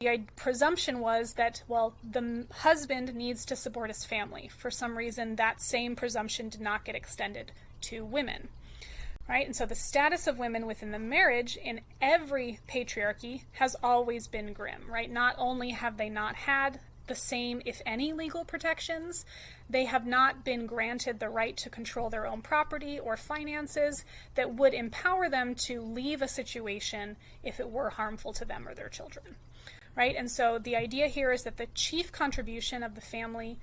The presumption was that, well, the husband needs to support his family. For some reason, that same presumption did not get extended to women. Right? And so the status of women within the marriage in every patriarchy has always been grim, right? Not only have they not had the same, if any, legal protections, they have not been granted the right to control their own property or finances that would empower them to leave a situation if it were harmful to them or their children, right? And so the idea here is that the chief contribution of the family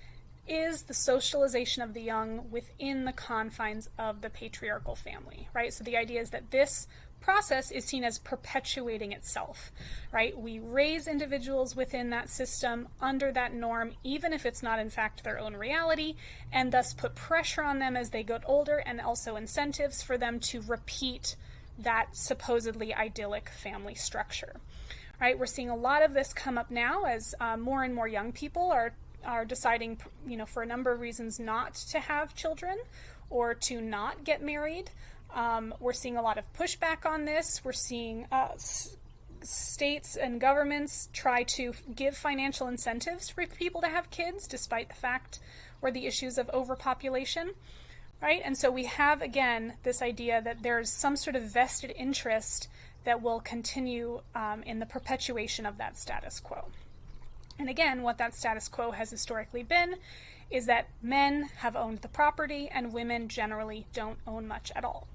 is the socialization of the young within the confines of the patriarchal family, right? So the idea is that this process is seen as perpetuating itself, right? We raise individuals within that system under that norm, even if it's not in fact their own reality, and thus put pressure on them as they get older, and also incentives for them to repeat that supposedly idyllic family structure, right? We're seeing a lot of this come up now as more and more young people are deciding, for a number of reasons not to have children or to not get married. We're seeing a lot of pushback on this. We're seeing states and governments try to give financial incentives for people to have kids, despite the fact or the issues of overpopulation, right? And so we have, again, this idea that there's some sort of vested interest that will continue in the perpetuation of that status quo. And again, what that status quo has historically been is that men have owned the property and women generally don't own much at all.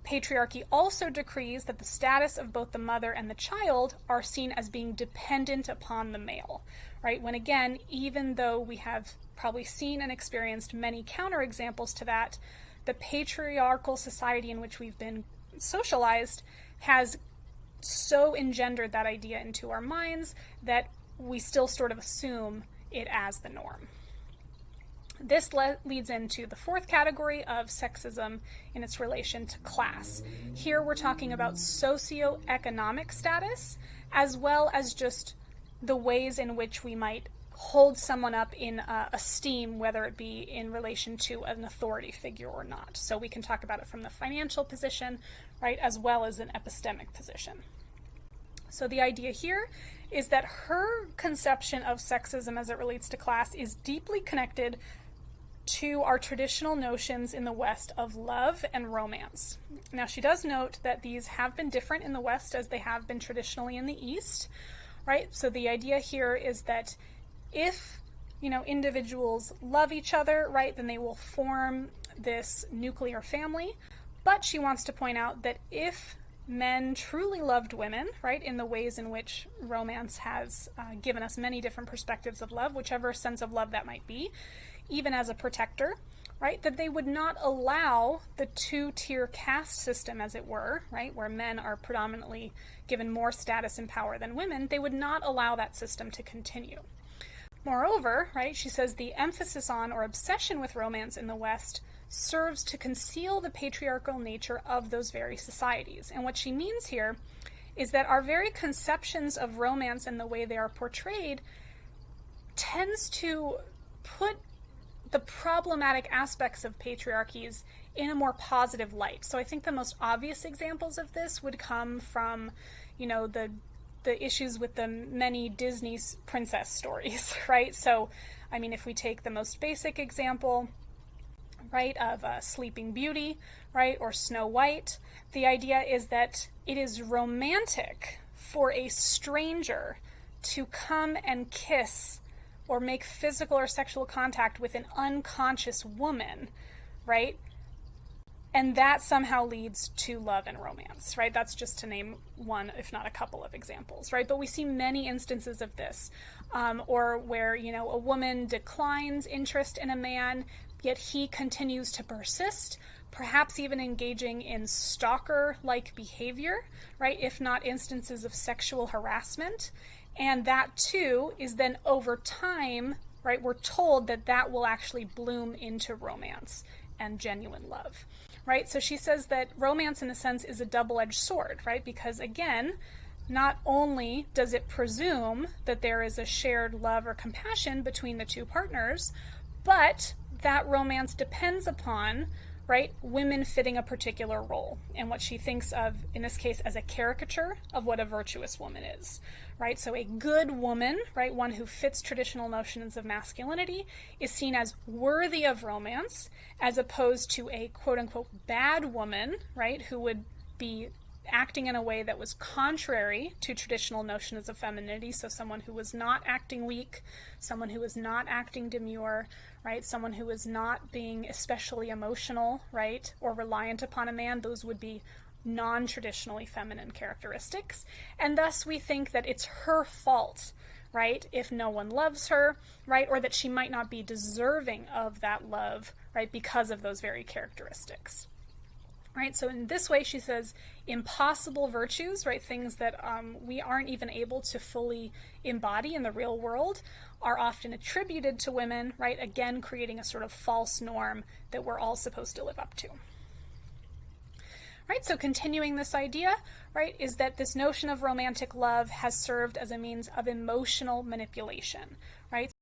Patriarchy also decrees that the status of both the mother and the child are seen as being dependent upon the male, right? When again, even though we have probably seen and experienced many counterexamples to that, the patriarchal society in which we've been socialized has so engendered that idea into our minds that we still sort of assume it as the norm. This leads into the fourth category of sexism in its relation to class. Here we're talking about socioeconomic status, as well as just the ways in which we might hold someone up in esteem, whether it be in relation to an authority figure or not. So we can talk about it from the financial position, right, as well as an epistemic position. So the idea here is that her conception of sexism as it relates to class is deeply connected to our traditional notions in the West of love and romance. Now, she does note that these have been different in the West as they have been traditionally in the East, right? So the idea here is that if, individuals love each other, right, then they will form this nuclear family. But she wants to point out that if men truly loved women, right, in the ways in which romance has given us many different perspectives of love, whichever sense of love that might be, even as a protector, right, that they would not allow the two-tier caste system, as it were, right, where men are predominantly given more status and power than women, they would not allow that system to continue. Moreover, right, she says the emphasis on or obsession with romance in the West serves to conceal the patriarchal nature of those very societies. And what she means here is that our very conceptions of romance and the way they are portrayed tends to put the problematic aspects of patriarchies in a more positive light. So I think the most obvious examples of this would come from, the issues with the many Disney princess stories, right? So, if we take the most basic example, right, of Sleeping Beauty, right, or Snow White, the idea is that it is romantic for a stranger to come and kiss or make physical or sexual contact with an unconscious woman, right? And that somehow leads to love and romance, right? That's just to name one, if not a couple of examples, right? But we see many instances of this, or where, a woman declines interest in a man, yet he continues to persist, perhaps even engaging in stalker-like behavior, right? If not instances of sexual harassment. And that too is then over time, right? We're told that that will actually bloom into romance and genuine love, right? So she says that romance in a sense is a double-edged sword, right? Because again, not only does it presume that there is a shared love or compassion between the two partners, but that romance depends upon, right, women fitting a particular role, and what she thinks of, in this case, as a caricature of what a virtuous woman is, right? So a good woman, right, one who fits traditional notions of masculinity, is seen as worthy of romance, as opposed to a quote-unquote bad woman, right, who would be acting in a way that was contrary to traditional notions of femininity. So someone who was not acting weak, someone who was not acting demure, right? Someone who was not being especially emotional, right? Or reliant upon a man. Those would be non-traditionally feminine characteristics. And thus we think that it's her fault, right, if no one loves her, right? Or that she might not be deserving of that love, right? Because of those very characteristics. Right, so in this way, she says impossible virtues, right, things that we aren't even able to fully embody in the real world, are often attributed to women, right, again creating a sort of false norm that we're all supposed to live up to. Right, so continuing this idea, right, is that this notion of romantic love has served as a means of emotional manipulation, right?